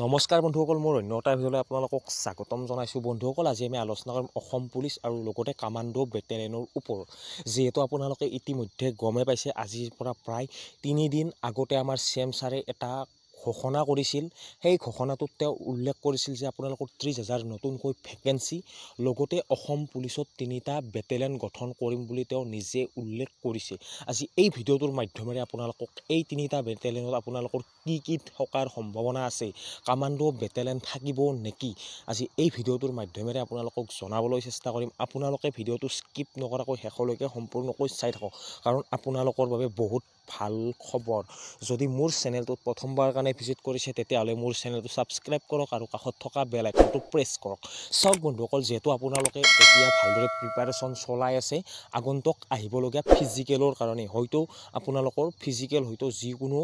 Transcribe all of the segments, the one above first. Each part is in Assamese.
নমস্কাৰ বন্ধুসকল, মোৰ অন্য এটা ভিডিঅ'লৈ আপোনালোকক স্বাগতম জনাইছোঁ। বন্ধুসকল, আজি আমি আলোচনা কৰিম অসম পুলিচ আৰু লগতে কামাণ্ডো বেটেলিয়নৰ ওপৰত। যিহেতু আপোনালোকে ইতিমধ্যে গমে পাইছে, আজিৰ পৰা প্ৰায় 3 দিন আগতে আমাৰ CM ছাৰে এটা ঘোষণা কৰিছিল। সেই ঘোষণাটোত তেওঁ উল্লেখ কৰিছিল যে আপোনালোকৰ 30,000 নতুনকৈ ভেকেঞ্চি, লগতে অসম পুলিচত 3টা বেটেলিয়ন গঠন কৰিম বুলি তেওঁ নিজে উল্লেখ কৰিছে। আজি এই ভিডিঅ'টোৰ মাধ্যমেৰে আপোনালোকক এই 3টা বেটেলিয়নত আপোনালোকৰ কি থকাৰ সম্ভাৱনা আছে, কামাণ্ডো বেটেলিয়ন থাকিব নেকি, আজি এই ভিডিঅ'টোৰ মাধ্যমেৰে আপোনালোকক জনাবলৈ চেষ্টা কৰিম। আপোনালোকে ভিডিঅ'টো স্কিপ নকৰাকৈ শেষলৈকে সম্পূৰ্ণকৈ চাই থাকক, কাৰণ আপোনালোকৰ বাবে বহুত ভাল খবৰ। যদি মোৰ চেনেলটোত প্ৰথমবাৰ কাৰণে ভিজিট কৰিছে, তেতিয়াহ'লে মোৰ চেনেলটো ছাবস্ক্ৰাইব কৰক আৰু কাষত থকা বেল আইকনটো প্ৰেছ কৰক। চাওক বন্ধুসকল, যিহেতু আপোনালোকে এতিয়া ভালদৰে প্ৰিপাৰেশ্যন চলাই আছে আগন্তুক আহিবলগীয়া ফিজিকেলৰ কাৰণে, হয়তো আপোনালোকৰ ফিজিকেল হয়তো যিকোনো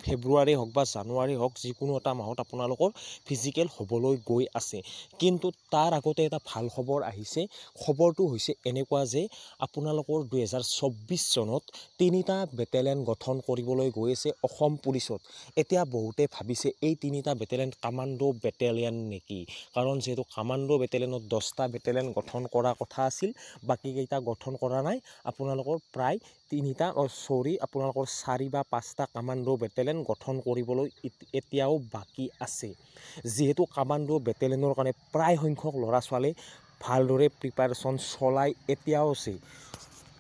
ফেব্ৰুৱাৰী হওক বা জানুৱাৰী হওক, যিকোনো এটা মাহত আপোনালোকৰ ফিজিকেল হ'বলৈ গৈ আছে। কিন্তু তাৰ আগতে এটা ভাল খবৰ আহিছে। খবৰটো হৈছে এনেকুৱা যে আপোনালোকৰ 2024 চনত 3টা বেটেলিয়ন গঠন কৰিবলৈ গৈ আছে অসম পুলিচত। এতিয়া বহুতে ভাবিছে এই 3টা বেটেলিয়ন কামাণ্ডো বেটেলিয়ন নেকি, কাৰণ যিহেতু কামাণ্ডো বেটেলিয়নত 10টা বেটেলিয়ন গঠন কৰা কথা আছিল, বাকীকেইটা গঠন কৰা নাই। আপোনালোকৰ প্ৰায় 4 বা 5টা কামাণ্ডো বেটেলিয়ন গঠন কৰিবলৈ এতিয়াও বাকী আছে। যিহেতু কামাণ্ডো বেটেলিয়নৰ কাৰণে প্ৰায় সংখ্যক ল'ৰা ছোৱালী ভালদৰে প্ৰিপাৰেশ্যন চলাই এতিয়াও আছে।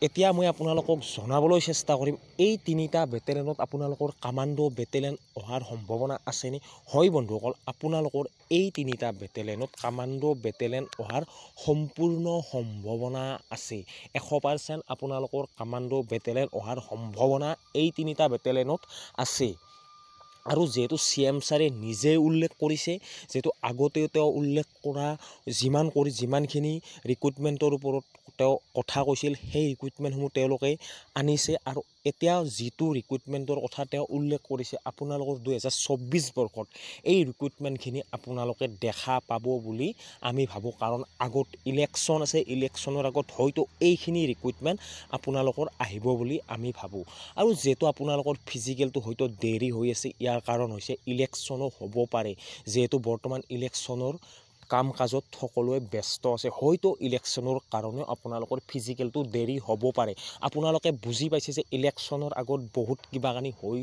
এতিয়া মই আপোনালোকক জনাবলৈ চেষ্টা কৰিম, এই 3টা বেটেলিয়নত আপোনালোকৰ কামাণ্ডো বেটেলিয়ন অহাৰ সম্ভাৱনা আছেনে? হয় বন্ধুসকল, আপোনালোকৰ এই 3টা বেটেলিয়নত কামাণ্ডো বেটেলিয়ন অহাৰ সম্পূৰ্ণ সম্ভাৱনা আছে। 100% আপোনালোকৰ কামাণ্ডো বেটেলিয়ন অহাৰ সম্ভাৱনা এই 3টা বেটেলিয়নত আছে। আৰু যিহেতু CM ছাৰে নিজে উল্লেখ কৰিছে, যিহেতু আগতেও তেওঁ উল্লেখ কৰা যিমানখিনি ৰিক্ৰুটমেণ্টৰ ওপৰত তেওঁ কথা কৈছিল, সেই ৰিক্ৰুটমেণ্টসমূহ তেওঁলোকে আনিছে। আৰু এতিয়া যিটো ৰিক্ৰুটমেণ্টৰ কথা তেওঁ উল্লেখ কৰিছে, আপোনালোকৰ 2024 বৰ্ষত এই ৰিক্ৰুটমেণ্টখিনি আপোনালোকে দেখা পাব বুলি আমি ভাবোঁ। কাৰণ আগত ইলেকশ্যন আছে, ইলেকশ্যনৰ আগত হয়তো এইখিনি ৰিক্ৰুটমেণ্ট আপোনালোকৰ আহিব বুলি আমি ভাবোঁ। আৰু যিহেতু আপোনালোকৰ ফিজিকেলটো হয়তো দেৰি হৈ আছে, ইয়াৰ কাৰণ হৈছে ইলেকশ্যনো হ'ব পাৰে। যিহেতু বৰ্তমান ইলেকশ্যনৰ কাম কাজত সকলোৱে ব্যস্ত আছে, হয়তো ইলেকশ্যনৰ কাৰণেও আপোনালোকৰ ফিজিকেলটো দেৰি হ'ব পাৰে। আপোনালোকে বুজি পাইছে যে ইলেকশ্যনৰ আগত বহুত কিবা কানি হৈ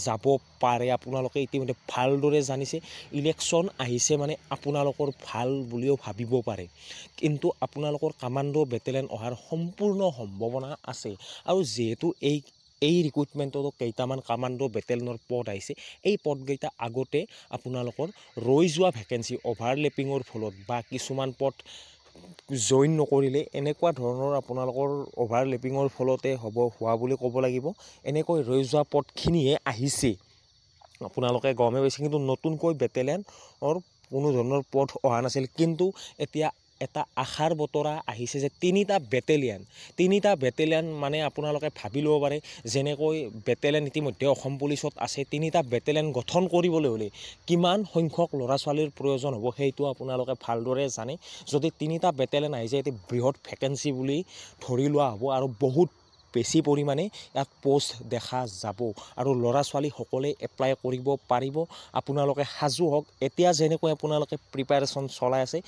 যাব পাৰে। আপোনালোকে ইতিমধ্যে ভালদৰে জানিছে ইলেকশ্যন আহিছে মানে আপোনালোকৰ ভাল বুলিও ভাবিব পাৰে। কিন্তু আপোনালোকৰ কামাণ্ডো বেটেলিয়ন অহাৰ সম্পূৰ্ণ সম্ভাৱনা আছে। আৰু যিহেতু এই ৰিক্ৰুটমেণ্টতো কেইটামান কামাণ্ডো বেটেলিয়নৰ পদ আহিছে, এই পদকেইটা আগতে আপোনালোকৰ ৰৈ যোৱা ভেকেঞ্চি অভাৰলেপিঙৰ ফলত বা কিছুমান পদ জইন নকৰিলে, এনেকুৱা ধৰণৰ আপোনালোকৰ অভাৰলেপিঙৰ ফলতে হোৱা বুলি ক'ব লাগিব। এনেকৈ ৰৈ যোৱা পদখিনিয়ে আহিছে, আপোনালোকে গমে পাইছে। কিন্তু নতুনকৈ বেটেলিয়নৰ কোনো ধৰণৰ পদ অহা নাছিল। কিন্তু এতিয়া এটা আশাৰ বতৰা আহিছে যে 3টা বেটেলিয়ন মানে আপোনালোকে ভাবি ল'ব পাৰে, যেনেকৈ বেটেলিয়ন ইতিমধ্যে অসম পুলিচত আছে, 3টা বেটেলিয়ন গঠন কৰিবলৈ হ'লে কিমান সংখ্যক ল'ৰা ছোৱালীৰ প্ৰয়োজন হ'ব সেইটো আপোনালোকে ভালদৰে জানে। যদি 3টা বেটেলিয়ন আহি যায়, এটি বৃহৎ ভেকেঞ্চি বুলি ধৰি লোৱা হ'ব আৰু বহুত বেছি পৰিমাণে ইয়াত পোষ্ট দেখা যাব আৰু ল'ৰা ছোৱালীসকলে এপ্লাই কৰিব পাৰিব। আপোনালোকে সাজু হওক। এতিয়া যেনেকৈ আপোনালোকে প্ৰিপাৰেশ্যন চলাই আছে,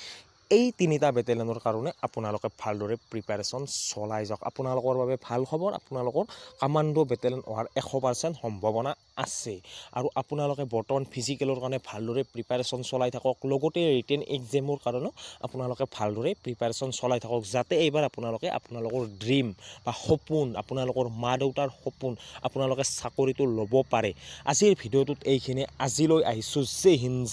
এই 3টা বেটেলিয়নৰ কাৰণে আপোনালোকে ভালদৰে প্ৰিপাৰেশ্যন চলাই যাওক। আপোনালোকৰ বাবে ভাল খবৰ, আপোনালোকৰ কামাণ্ডো বেটেলিয়ন অহাৰ 100% সম্ভাৱনা আছে। আৰু আপোনালোকে বৰ্তমান ফিজিকেলৰ কাৰণে ভালদৰে প্ৰিপাৰেশ্যন চলাই থাকক, লগতে ৰিটেন এক্সামৰ কাৰণেও আপোনালোকে ভালদৰে প্ৰিপাৰেশ্যন চলাই থাকক, যাতে এইবাৰ আপোনালোকৰ ড্ৰিম বা সপোন, আপোনালোকৰ মা দেউতাৰ সপোন, আপোনালোকে চাকৰিটো ল'ব পাৰে। আজিৰ ভিডিঅ'টোত এইখিনি। আজিলৈ আহিছোঁ। জয় হিন্দ।